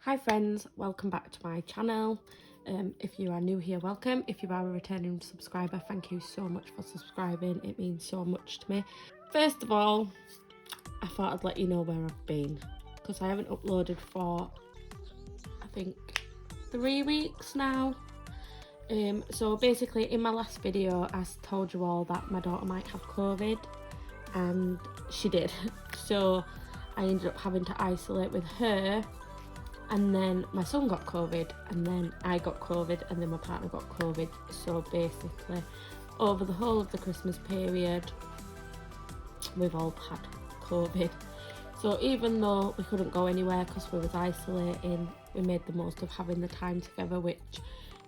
Hi friends, welcome back to my channel. If you are new here, welcome. If you are a returning subscriber, thank you so much for subscribing. It means so much to me. First of all, I thought I'd let you know where I've been, because I haven't uploaded for I think 3 weeks now. So basically in my last video I told you all that my daughter might have COVID, and she did. So I ended up having to isolate with her, and then my son got COVID, and then I got COVID, and then my partner got COVID. So basically over the whole of the Christmas period we've all had COVID. So even though we couldn't go anywhere because we was isolating, we made the most of having the time together, which,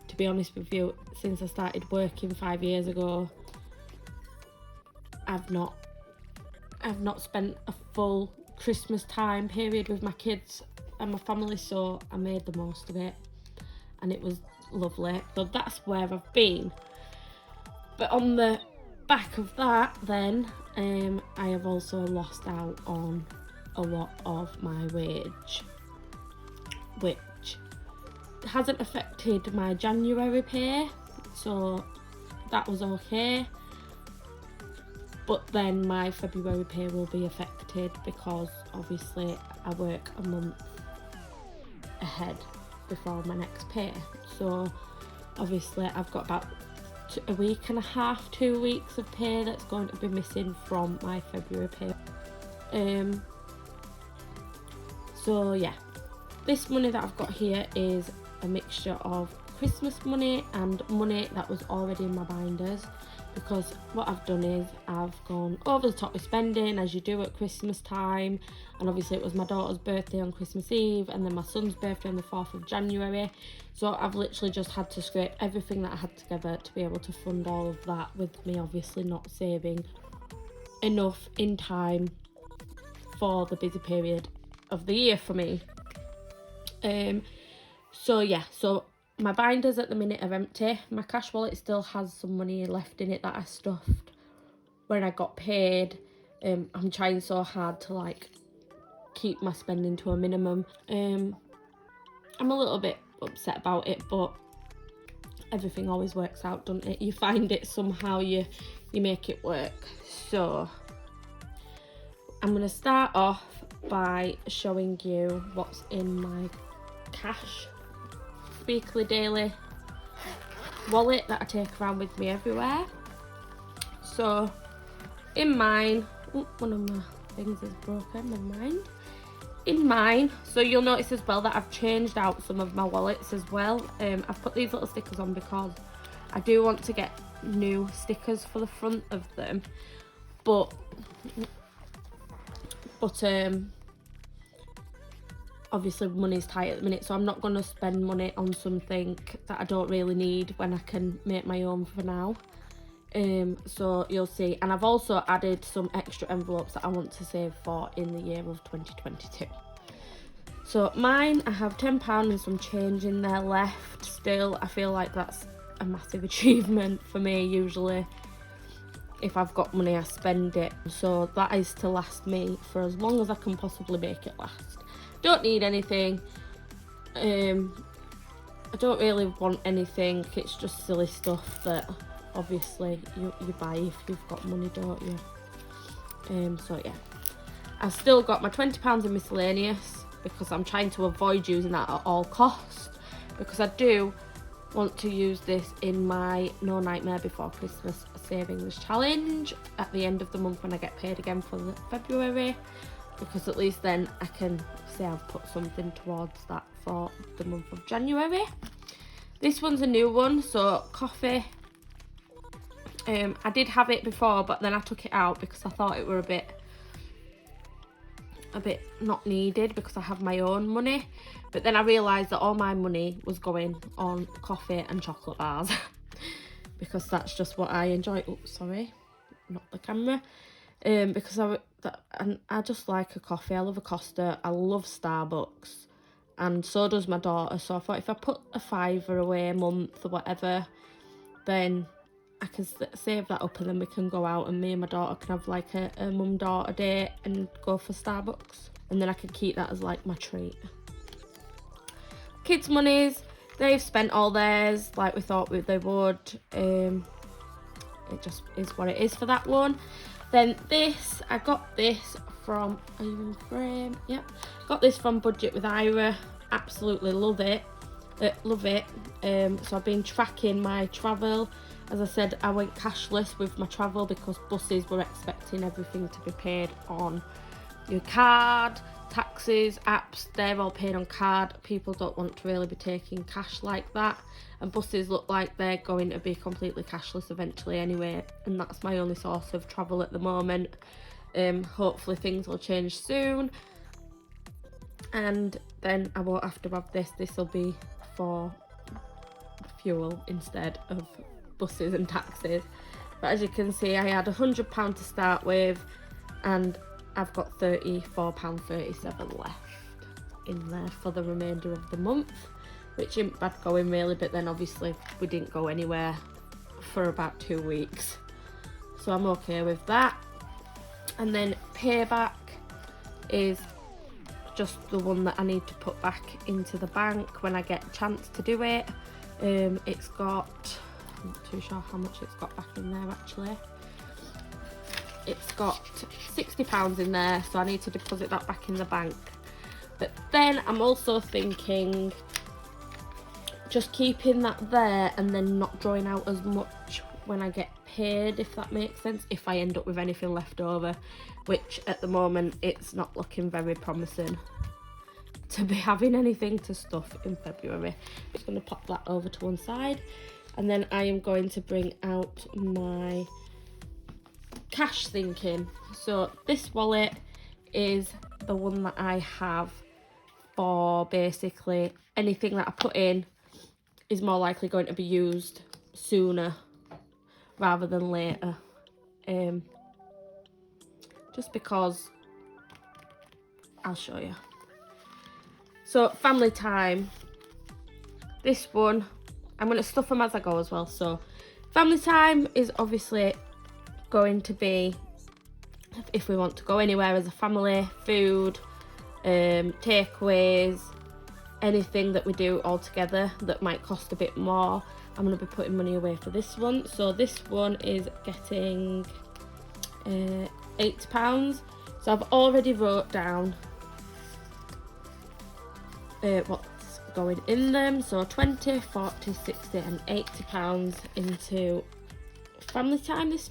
to be honest with you, since I started working 5 years ago, I've not spent a full Christmas time period with my kids and my family, so I made the most of it and it was lovely. So that's where I've been. But on the back of that then, I have also lost out on a lot of my wage, which hasn't affected my January pay, so that was okay. But then my February pay will be affected because obviously I work a month ahead before my next pay. So obviously I've got about a week and a half, 2 weeks of pay that's going to be missing from my February pay. So yeah, this money that I've got here is a mixture of Christmas money and money that was already in my binders, because what I've done is I've gone over the top with spending, as you do at Christmas time. And obviously it was my daughter's birthday on Christmas Eve, and then my son's birthday on the 4th of January. So I've literally just had to scrape everything that I had together to be able to fund all of that, with me obviously not saving enough in time for the busy period of the year for me. So yeah, so my binders at the minute are empty. My cash wallet still has some money left in it that I stuffed when I got paid. I'm trying so hard to like keep my spending to a minimum. I'm a little bit upset about it, but everything always works out, doesn't it? You find it somehow, you make it work. So I'm gonna start off by showing you what's in my cash weekly daily wallet that I take around with me everywhere. So in mine, one of my things is broken, never mind. In mine, so you'll notice as well that I've changed out some of my wallets as well. I've put these little stickers on because I do want to get new stickers for the front of them, but obviously money's tight at the minute, so I'm not going to spend money on something that I don't really need when I can make my own for now. So you'll see. And I've also added some extra envelopes that I want to save for in the year of 2022. So mine, I have £10 and some change in there left still. I feel like that's a massive achievement for me. Usually if I've got money I spend it, so that is to last me for as long as I can possibly make it last. Don't need anything. I don't really want anything. It's just silly stuff that obviously you buy if you've got money, don't you? So yeah, I've still got my £20 in miscellaneous because I'm trying to avoid using that at all costs, because I do want to use this in my No Nightmare Before Christmas savings challenge at the end of the month when I get paid again for the February, because at least then I can say I've put something towards that for the month of January. This one's a new one, so coffee. I did have it before, but then I took it out because I thought it were a bit not needed, because I have my own money. But then I realised that all my money was going on coffee and chocolate bars because that's just what I enjoy. Oops, sorry, not the camera. Because I just like a coffee. I love a Costa. I love Starbucks, and so does my daughter. So I thought if I put a £5 away a month or whatever, then I can save that up, and then we can go out and me and my daughter can have like a mum-daughter date and go for Starbucks, and then I can keep that as like my treat. Kids' monies, they've spent all theirs like we thought they would. It just is what it is for that one. Then this, I got this from, are you in frame? Yep. Got this from Budget with Ira. Absolutely love it. So I've been tracking my travel. As I said, I went cashless with my travel because buses were expecting everything to be paid on your card. Taxis, apps, they're all paid on card. People don't want to really be taking cash like that, and buses look like they're going to be completely cashless eventually anyway, and that's my only source of travel at the moment. Hopefully things will change soon, and then I won't have to have this. This will be for fuel instead of buses and taxis. But as you can see, I had £100 to start with, and I've got £34.37 left in there for the remainder of the month, which isn't bad going really, but then obviously we didn't go anywhere for about 2 weeks, so I'm okay with that. And then payback is just the one that I need to put back into the bank when I get a chance to do it. It's got, I'm not too sure how much it's got back in there actually. It's got £60 in there, so I need to deposit that back in the bank. But then I'm also thinking just keeping that there and then not drawing out as much when I get paid, if that makes sense, if I end up with anything left over, which at the moment it's not looking very promising to be having anything to stuff in February. I'm just going to pop that over to one side, and then I am going to bring out my cash thinking. So this wallet is the one that I have for basically anything that I put in is more likely going to be used sooner rather than later, just because I'll show you. So family time, this one I'm going to stuff them as I go as well. So family time is obviously going to be if we want to go anywhere as a family, food, takeaways, anything that we do all together that might cost a bit more. I'm going to be putting money away for this one. So this one is getting £80. So I've already wrote down what's going in them. So 20, 40, 60 and £80 into family time this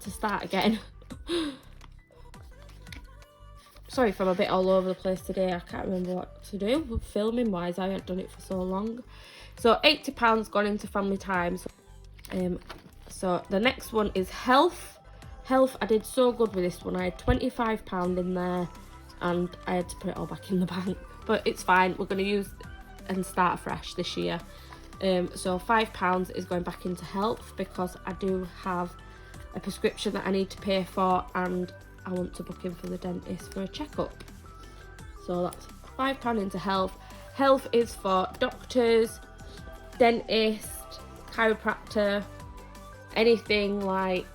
to start again. Sorry if I'm a bit all over the place today. I can't remember what to do filming wise. I haven't done it for so long. So £80 gone into family time. So the next one is health. I did so good with this one. I had £25 in there and I had to put it all back in the bank, but it's fine. We're going to use and start fresh this year. So £5 is going back into health because I do have a prescription that I need to pay for, and I want to book in for the dentist for a checkup. So that's £5 into health. Health is for doctors, dentist, chiropractor, anything like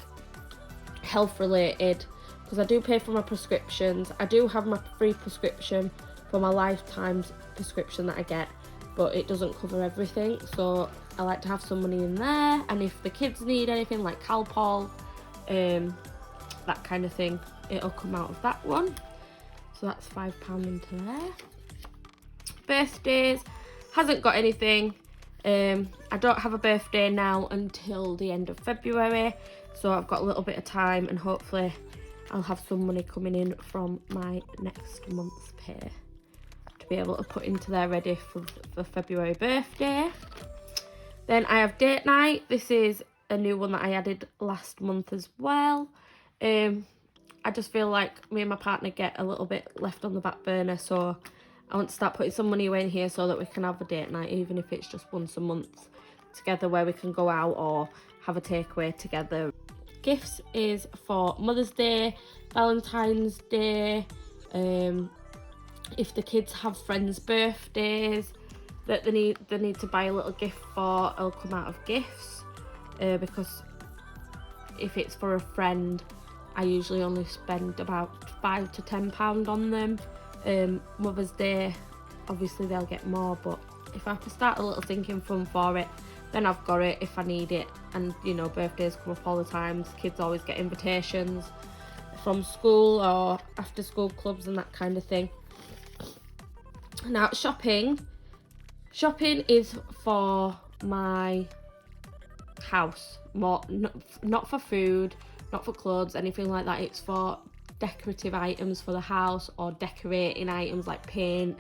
health related, because I do pay for my prescriptions. I do have my free prescription for my lifetime's prescription that I get, but it doesn't cover everything, so I like to have some money in there. And if the kids need anything like Calpol, that kind of thing, it'll come out of that one. So that's £5 into there. Birthdays, hasn't got anything. I don't have a birthday now until the end of February, so I've got a little bit of time, and hopefully I'll have some money coming in from my next month's pay to be able to put into there ready for February birthday. Then I have date night. This is a new one that I added last month as well. I just feel like me and my partner get a little bit left on the back burner, so I want to start putting some money away in here so that we can have a date night, even if it's just once a month together, where we can go out or have a takeaway together. Gifts is for Mother's Day, Valentine's Day, if the kids have friends' birthdays that they need to buy a little gift for, it'll come out of gifts, because if it's for a friend, I usually only spend about £5 to £10 on them. Mother's Day, obviously they'll get more, but if I can start a little sinking fund for it, then I've got it if I need it. And you know, birthdays come up all the time, kids always get invitations from school or after school clubs and that kind of thing. Now shopping is for my house, more not for food, not for clothes, anything like that. It's for decorative items for the house or decorating items like paint.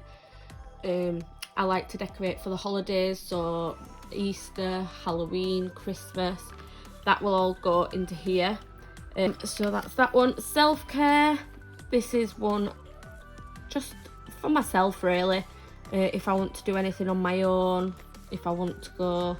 I like to decorate for the holidays, so Easter, Halloween, Christmas, that will all go into here. So that's that one. Self-care, this is one just for myself really. If I want to do anything on my own, if I want to go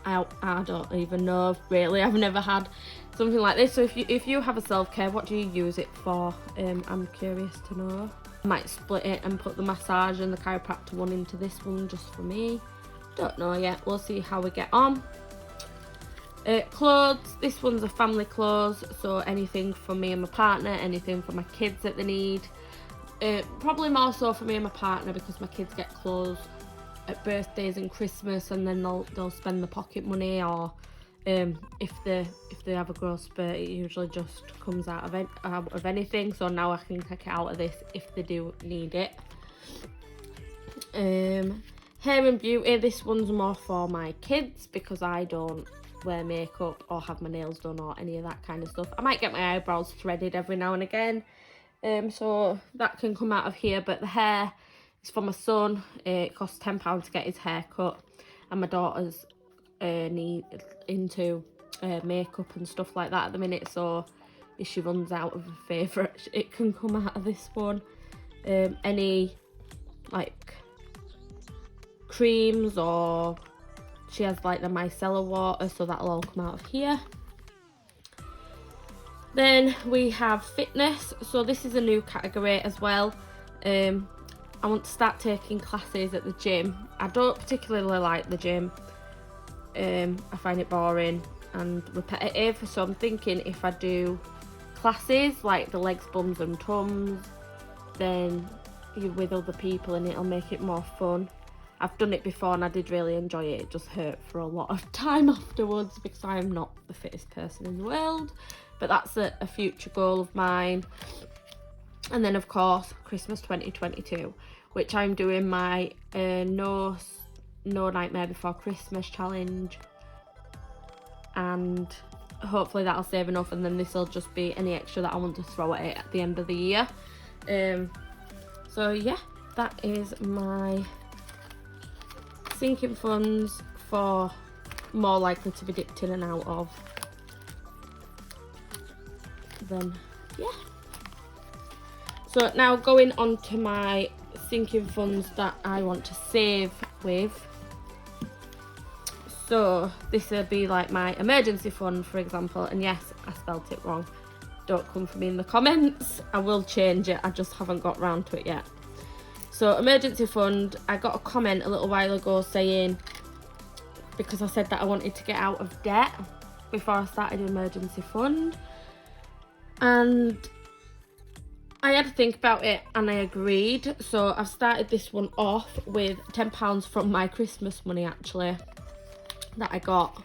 out, I don't even know really. I've never had something like this. So if you have a self-care, what do you use it for? I'm curious to know. I might split it and put the massage and the chiropractor one into this one just for me. Don't know yet, we'll see how we get on. Clothes, this one's a family clothes, so anything for me and my partner, anything for my kids that they need. Probably more so for me and my partner, because my kids get clothes at birthdays and Christmas, and then they'll spend the pocket money, or if they have a growth spurt, it usually just comes out of anything. So now I can take it out of this if they do need it. Hair and beauty, this one's more for my kids because I don't wear makeup or have my nails done or any of that kind of stuff. I might get my eyebrows threaded every now and again, so that can come out of here. But the hair is for my son. It costs £10 to get his hair cut, and my daughter's into makeup and stuff like that at the minute, so if she runs out of a favourite, it can come out of this one. Any like creams, or she has like the micellar water, so that'll all come out of here. Then we have fitness, so this is a new category as well. I want to start taking classes at the gym. I don't particularly like the gym. I find it boring and repetitive, so I'm thinking if I do classes like the legs, bums and tums, then you're with other people and it'll make it more fun. I've done it before and I did really enjoy it. It just hurt for a lot of time afterwards because I'm not the fittest person in the world, but that's a future goal of mine. And then of course Christmas 2022, which I'm doing my no Nightmare Before Christmas challenge, and hopefully that'll save enough, and then this will just be any extra that I want to throw at it at the end of the year. So yeah, that is my sinking funds for more likely to be dipped in and out of. Then yeah, so now going on to my sinking funds that I want to save with. So this will be like my emergency fund, for example, and yes, I spelt it wrong, don't come for me in the comments, I will change it, I just haven't got round to it yet. So emergency fund, I got a comment a little while ago saying, because I said that I wanted to get out of debt before I started an emergency fund, and I had to think about it and I agreed. So I've started this one off with £10 from my Christmas money actually that I got.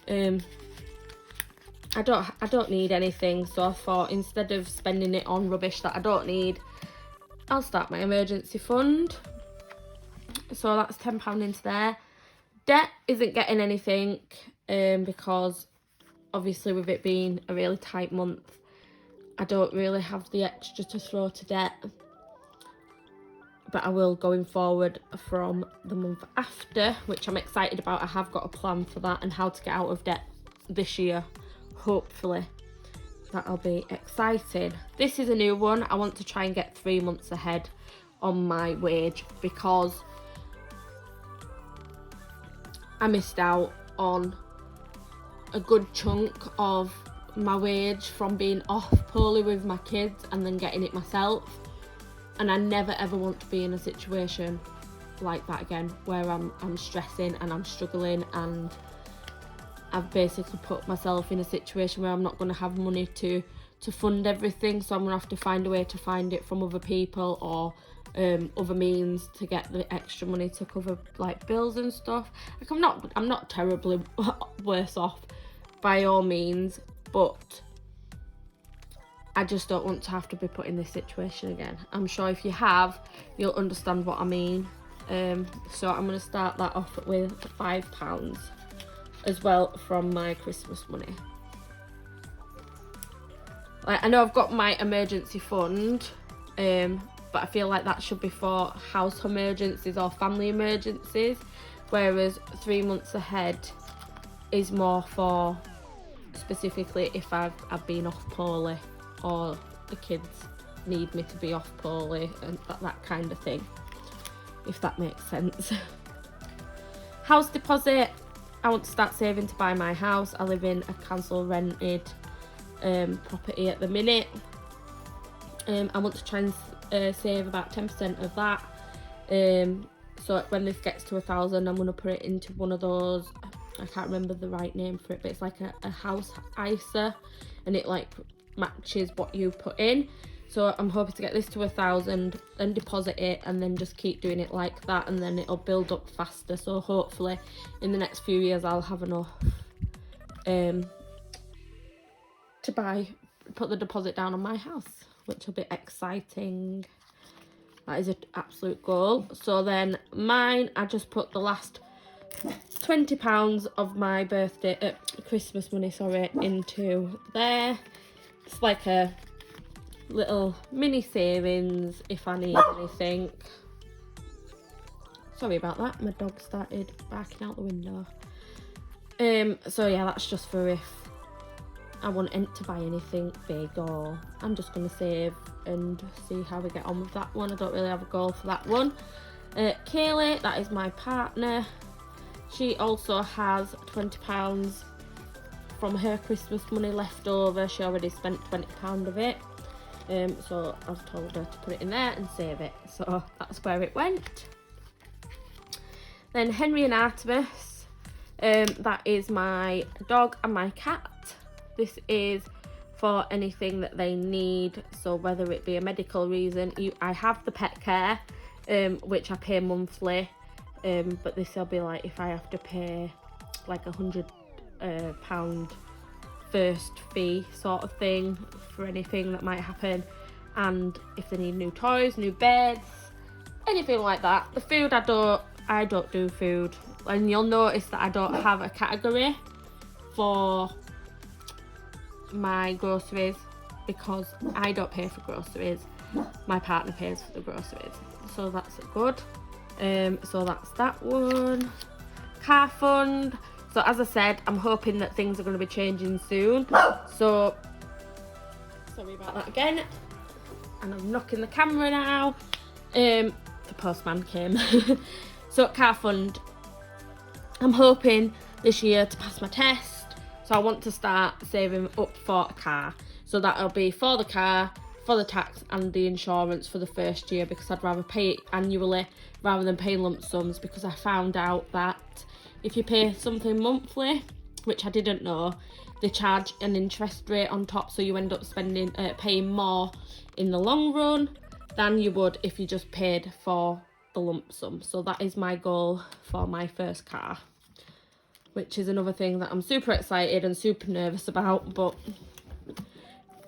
I don't need anything, so I thought instead of spending it on rubbish that I don't need, I'll start my emergency fund. So that's £10 into there. Debt isn't getting anything because obviously with it being a really tight month, I don't really have the extra to throw to debt, but I will going forward from the month after, which I'm excited about. I have got a plan for that and how to get out of debt this year, hopefully. That'll be exciting. This is a new one. I want to try and get 3 months ahead on my wage because I missed out on a good chunk of my wage from being off poorly with my kids and then getting it myself, and I never ever want to be in a situation like that again where I'm stressing and I'm struggling, and I've basically put myself in a situation where I'm not going to have money to fund everything, so I'm going to have to find a way to find it from other people or other means to get the extra money to cover like bills and stuff. Like I'm not terribly worse off by all means, but I just don't want to have to be put in this situation again. I'm sure if you have, you'll understand what I mean. So I'm going to start that off with £5 as well from my Christmas money. Like, I know I've got my emergency fund, but I feel like that should be for house emergencies or family emergencies, whereas 3 months ahead is more for specifically if I've been off poorly or the kids need me to be off poorly and that kind of thing, if that makes sense. House deposit. I want to start saving to buy my house. I live in a council rented property at the minute. I want to try and save about 10% of that. So when this gets to 1,000, I'm going to put it into one of those, I can't remember the right name for it, but it's like a house ISA, and it like matches what you put in. So I'm hoping to get this to 1,000, then deposit it, and then just keep doing it like that, and then it'll build up faster. So hopefully in the next few years I'll have enough to put the deposit down on my house, which will be exciting. That is an absolute goal. So then mine, I just put the last £20 of my Christmas money, into there. It's like a little mini savings if I need anything. Sorry about that, my dog started barking out the window. So yeah, that's just for if I want to buy anything big, or I'm just going to save and see how we get on with that one. I don't really have a goal for that one. Kaylee, that is my partner. She also has £20 from her Christmas money left over. She already spent £20 of it. So I've told her to put it in there and save it. So that's where it went. Then Henry and Artemis. That is my dog and my cat. This is for anything that they need. So whether it be a medical reason, I have the pet care, which I pay monthly. But this will be like if I have to pay like £100 first fee sort of thing for anything that might happen, and if they need new toys, new beds, anything like that. The food, I don't do food, and you'll notice that I don't have a category for my groceries because I don't pay for groceries, my partner pays for the groceries, so that's good. So that's that one. Car fund. So as I said, I'm hoping that things are going to be changing soon. So sorry about that again. And I'm knocking the camera now. The postman came. So car fund. I'm hoping this year to pass my test. So I want to start saving up for a car. So that'll be for the car, for the tax and the insurance for the first year, because I'd rather pay it annually rather than pay lump sums, because I found out that if you pay something monthly, which I didn't know, they charge an interest rate on top, so you end up paying more in the long run than you would if you just paid for the lump sum. So that is my goal for my first car, which is another thing that I'm super excited and super nervous about, but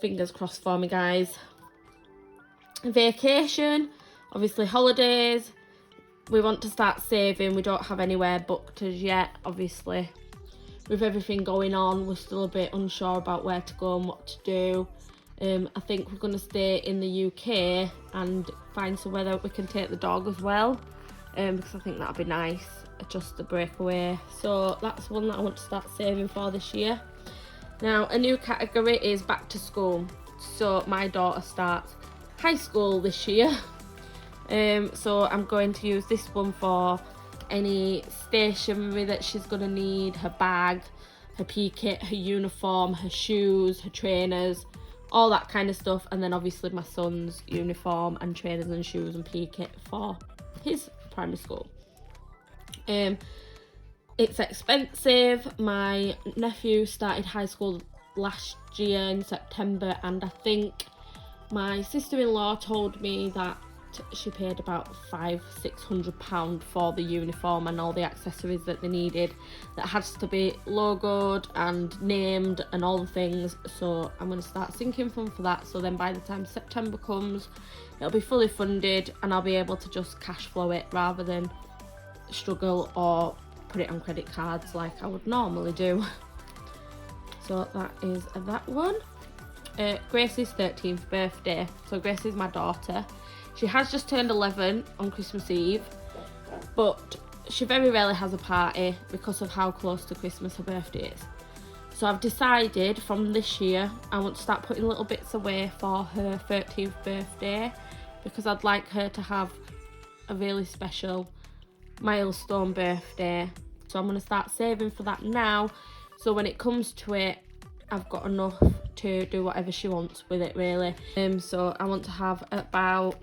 fingers crossed for me, guys. Vacation, obviously holidays. We want to start saving. We don't have anywhere booked as yet, obviously. With everything going on, we're still a bit unsure about where to go and what to do. I think we're going to stay in the UK and find somewhere that we can take the dog as well, because I think that'd be nice, just a breakaway. So that's one that I want to start saving for this year. Now, a new category is back to school. So my daughter starts high school this year. So I'm going to use this one for any stationery that she's going to need, her bag, her PE kit, her uniform, her shoes, her trainers, all that kind of stuff. And then obviously my son's uniform and trainers and shoes and PE kit for his primary school. It's expensive. My nephew started high school last year in September, and I think my sister-in-law told me that she paid about £500-600 for the uniform and all the accessories that they needed, that has to be logoed and named and all the things. So I'm going to start sinking fund for that, so then by the time September comes it'll be fully funded and I'll be able to just cash flow it rather than struggle or put it on credit cards like I would normally do. So that is that one. Gracie's 13th birthday. So Grace is my daughter. She has just turned 11 on Christmas Eve, but she very rarely has a party because of how close to Christmas her birthday is. So I've decided from this year I want to start putting little bits away for her 13th birthday, because I'd like her to have a really special milestone birthday. So I'm going to start saving for that now, so when it comes to it I've got enough to do whatever she wants with it, really. So I want to have about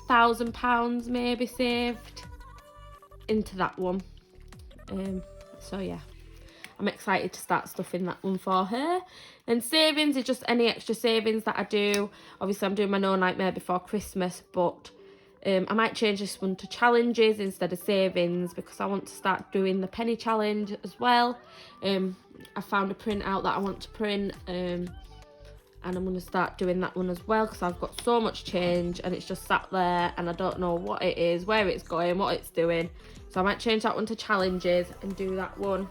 £1,000 maybe saved into that one. So yeah, I'm excited to start stuffing that one for her. And savings is just any extra savings that I do. Obviously I'm doing my No Nightmare Before Christmas, but I might change this one to challenges instead of savings, because I want to start doing the penny challenge as well. I found a printout that I want to print, and I'm going to start doing that one as well, because I've got so much change and it's just sat there and I don't know what it is, where it's going, what it's doing. So I might change that one to challenges and do that one.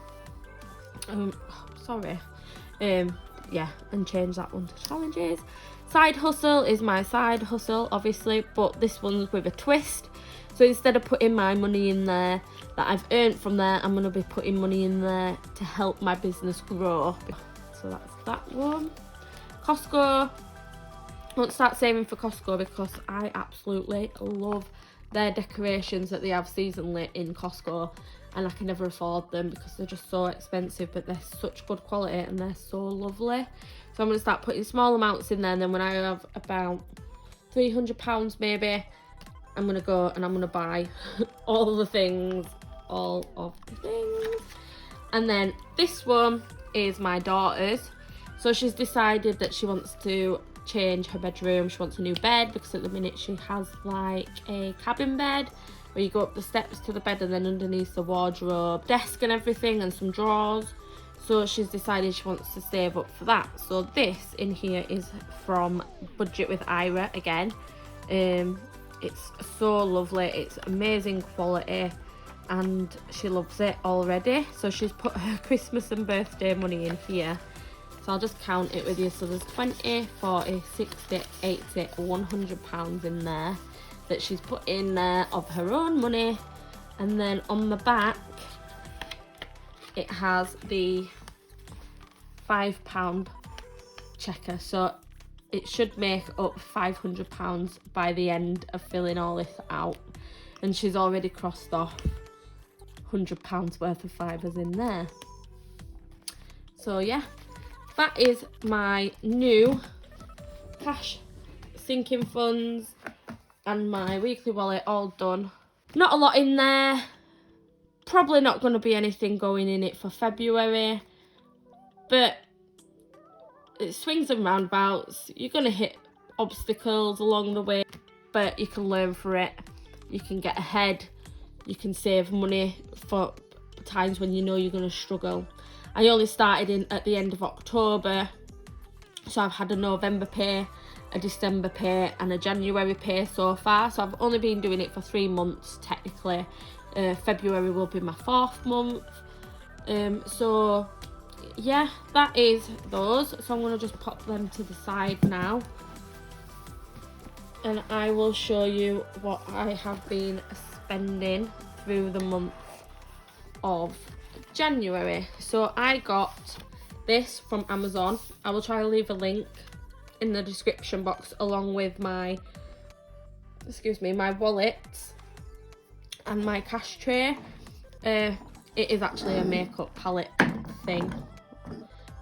Yeah, and change that one to challenges. Side hustle is my side hustle, obviously, but this one's with a twist. So instead of putting my money in there that I've earned from there, I'm going to be putting money in there to help my business grow. So that's that one. Costco. I want to start saving for Costco because I absolutely love their decorations that they have seasonally in Costco, and I can never afford them because they're just so expensive, but they're such good quality and they're so lovely. So I'm going to start putting small amounts in there, and then when I have about £300 maybe, I'm going to go and I'm going to buy all of the things. And then this one is my daughter's. So she's decided that she wants to change her bedroom. She wants a new bed, because at the minute she has like a cabin bed where you go up the steps to the bed and then underneath the wardrobe, desk and everything, and some drawers. So she's decided she wants to save up for that. So this in here is from Budget with Ira again. It's so lovely, it's amazing quality, and she loves it already. So she's put her Christmas and birthday money in here. So I'll just count it with you. So there's 20, 40, 60, 80, £100 in there that she's put in there of her own money. And then on the back it has the £5 checker. So it should make up £500 by the end of filling all this out. And she's already crossed off £100 worth of fivers in there. So yeah, that is my new cash sinking funds and my weekly wallet all done. Not a lot in there. Probably not going to be anything going in it for February. But it swings and roundabouts. You're going to hit obstacles along the way, but you can learn for it. You can get ahead. You can save money for times when you know you're going to struggle. I only started at the end of October, so I've had a November pay, a December pay and a January pay so far. So I've only been doing it for 3 months technically. February will be my 4th month. So yeah, that is those. So I'm going to just pop them to the side now, and I will show you what I have been spending through the month of January. So I got this from Amazon. I will try to leave a link in the description box along with my my wallet and my cash tray. It is actually a makeup palette thing,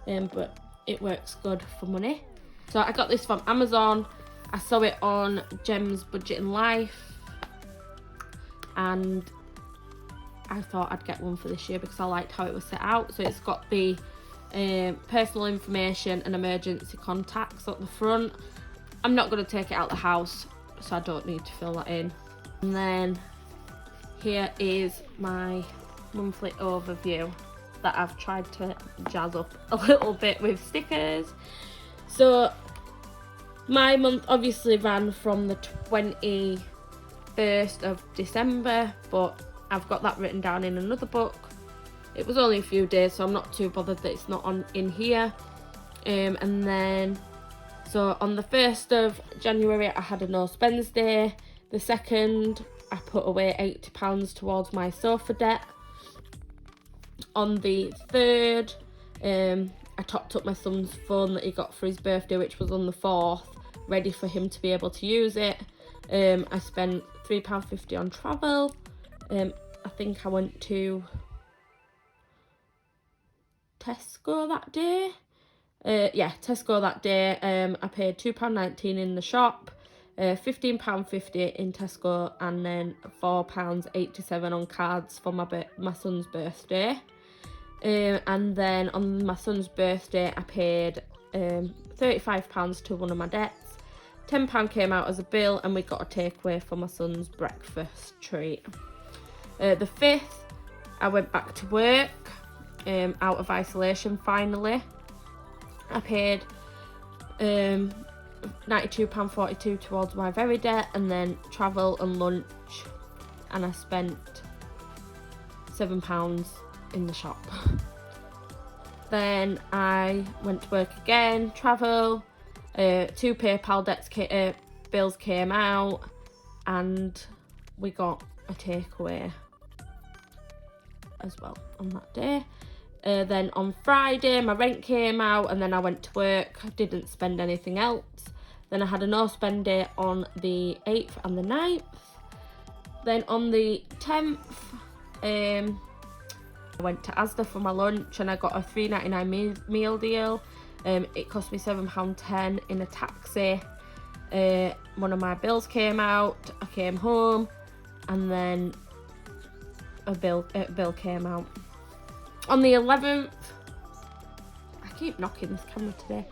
but it works good for money. So I got this from Amazon. I saw it on Gem's Budget and Life, and I thought I'd get one for this year because I liked how it was set out. So it's got the personal information and emergency contacts at the front. I'm not going to take it out the house so I don't need to fill that in. And then here is my monthly overview that I've tried to jazz up a little bit with stickers. So my month obviously ran from the 21st of December, but I've got that written down in another book. It was only a few days, so I'm not too bothered that it's not on in here. And then, so on the 1st of January, I had a no spends day. The 2nd, I put away £80 towards my sofa debt. On the 3rd, I topped up my son's phone that he got for his birthday, which was on the 4th, ready for him to be able to use it. I spent £3.50 on travel. I think I went to Tesco that day. Tesco that day. I paid £2.19 in the shop, £15.50 in Tesco, and then £4.87 on cards for my son's birthday. And then on my son's birthday, I paid £35 to one of my debts. £10 came out as a bill, and we got a takeaway for my son's breakfast treat. The 5th, I went back to work, out of isolation finally. I paid £92.42 towards my very debt, and then travel and lunch, and I spent £7 in the shop. Then I went to work again, travel, 2 PayPal bills came out, and we got a takeaway as well on that day. Then on Friday, my rent came out, and then I went to work. I didn't spend anything else. Then I had a no spend day on the 8th and the 9th. Then on the 10th, I went to Asda for my lunch, and I got a £3.99 meal deal. It cost me £7.10 in a taxi. One of my bills came out. I came home, and then a bill came out. On the 11th, I keep knocking this camera today.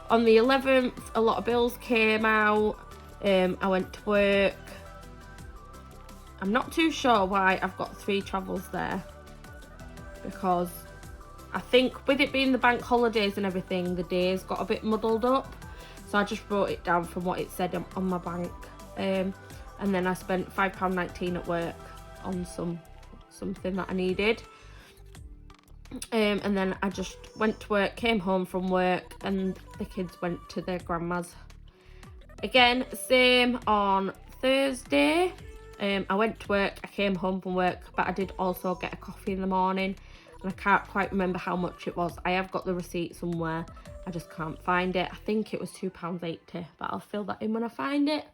On the 11th, a lot of bills came out. I went to work. I'm not too sure why I've got 3 travels there, because I think with it being the bank holidays and everything, the days got a bit muddled up. So I just wrote it down from what it said on my bank. And then I spent £5.19 at work on something that I needed. And then I just went to work, came home from work, and the kids went to their grandma's. Again, same on Thursday. I went to work, I came home from work, but I did also get a coffee in the morning, and I can't quite remember how much it was. I have got the receipt somewhere, I just can't find it. I think it was £2.80, but I'll fill that in when I find it.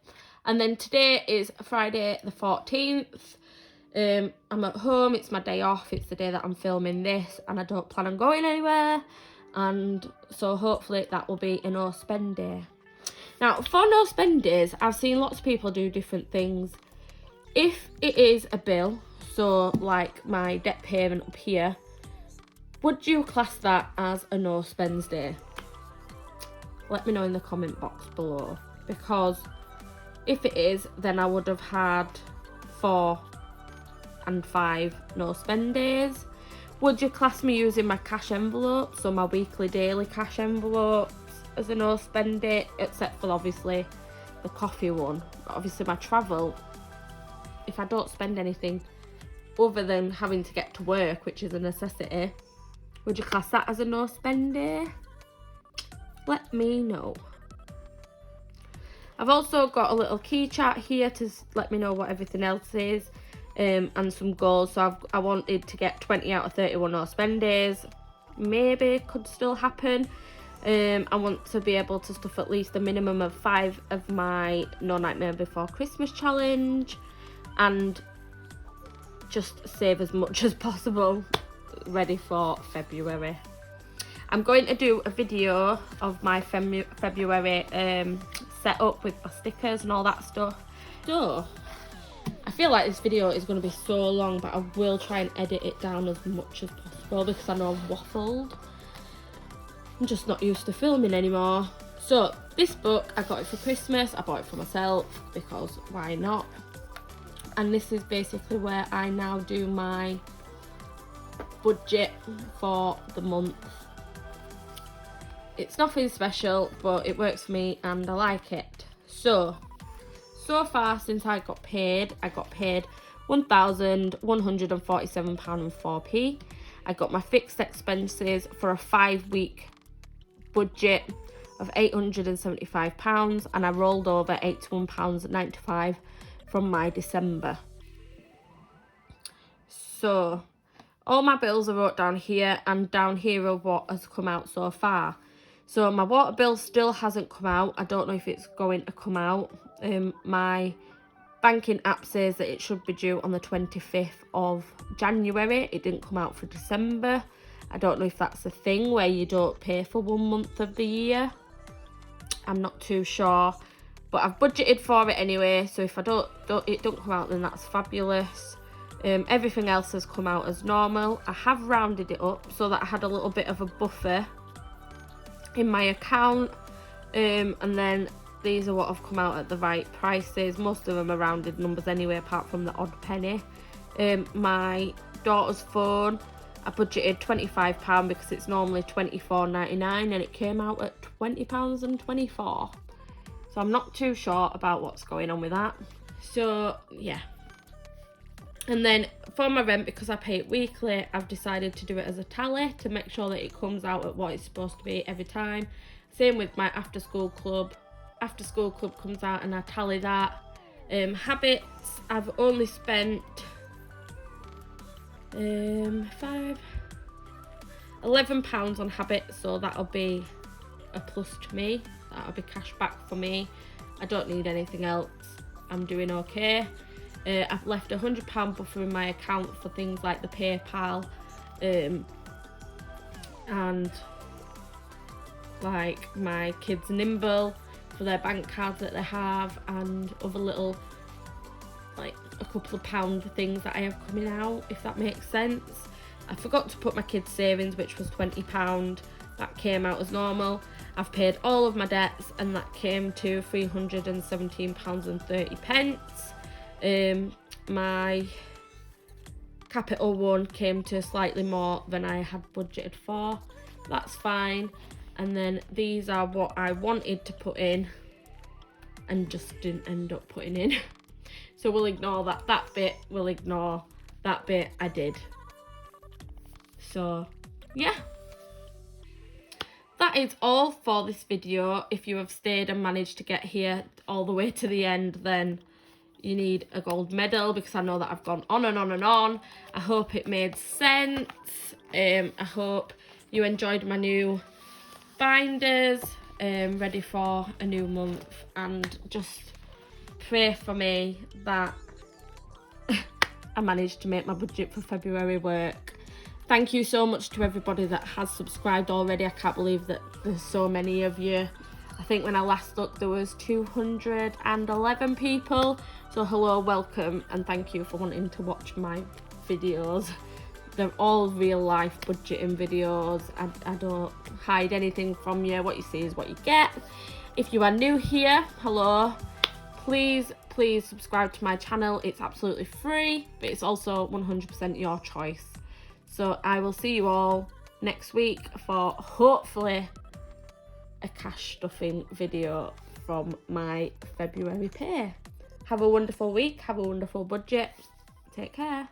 And then today is Friday the 14th. I'm at home, it's my day off, it's the day that I'm filming this, and I don't plan on going anywhere, and so hopefully that will be a no spend day. Now, for no spend days, I've seen lots of people do different things. If it is a bill, so like my debt payment up here, would you class that as a no spends day? Let me know in the comment box below, because if it is, then I would have had 4 and 5 no spend days. Would you class me using my cash envelopes, so my weekly daily cash envelopes, as a no spend day, except for obviously the coffee one? But obviously my travel, if I don't spend anything other than having to get to work, which is a necessity, would you class that as a no spend day? Let me know. I've also got a little key chart here to let me know what everything else is, and some goals. So I wanted to get 20 out of 31 no spend days. Maybe could still happen. I want to be able to stuff at least a minimum of 5 of my No Nightmare Before Christmas challenge, and just save as much as possible ready for February. I'm going to do a video of my February setup with my stickers and all that stuff. So I feel like this video is going to be so long, but I will try and edit it down as much as possible because I know I've waffled. I'm just not used to filming anymore. So This book, I got it for Christmas. I bought it for myself because why not? And this is basically where I now do my budget for the month. It's nothing special, but it works for me and I like it. So far since I got paid £1,147.04. I got my fixed expenses for a 5-week budget of £875, and I rolled over £81.95 from my December. So all my bills are wrote down here, and down here are what has come out so far. So my water bill still hasn't come out. I don't know if it's going to come out. My banking app says that it should be due on the 25th of January. It didn't come out for December. I don't know if that's a thing where you don't pay for 1 month of the year. I'm not too sure, but I've budgeted for it anyway. So if it don't come out, then that's fabulous. Everything else has come out as normal. I have rounded it up so that I had a little bit of a buffer in my account, and then these are what have come out at the right prices. Most of them are rounded numbers anyway, apart from the odd penny. My daughter's phone, I budgeted £25 because it's normally £24.99, and it came out at £20.24. So I'm not too sure about what's going on with that. So yeah. And then for my rent, because I pay it weekly, I've decided to do it as a tally to make sure that it comes out at what it's supposed to be every time. Same with my after school club. After school club comes out and I tally that. Habits, I've only spent £11 on habits, so that'll be a plus to me. That'll be cash back for me. I don't need anything else. I'm doing okay. I've left £100 buffer in my account for things like the PayPal, and like my kids' Nimble for their bank cards that they have, and other little, like a couple of pound things that I have coming out, if that makes sense. I forgot to put my kids' savings, which was £20. That came out as normal. I've paid all of my debts, and that came to £317.30. My Capital One came to slightly more than I had budgeted for. That's fine. And then these are what I wanted to put in and just didn't end up putting in. So we'll ignore that bit. We'll ignore that bit I did. So yeah. That is all for this video. If you have stayed and managed to get here all the way to the end, then you need a gold medal, because I know that I've gone on and on and on. I hope it made sense. I hope you enjoyed my new binders, ready for a new month, and just pray for me that I managed to make my budget for February work. Thank you so much to everybody that has subscribed already. I can't believe that there's so many of you. I think when I last looked there was 211 people. So hello, welcome, and thank you for wanting to watch my videos. They're all real life budgeting videos. I don't hide anything from you. What you see is what you get. If you are new here, hello. Please subscribe to my channel. It's absolutely free, but it's also 100% your choice. So I will see you all next week for hopefully a cash stuffing video from my February pay. Have a wonderful week. Have a wonderful budget. Take care.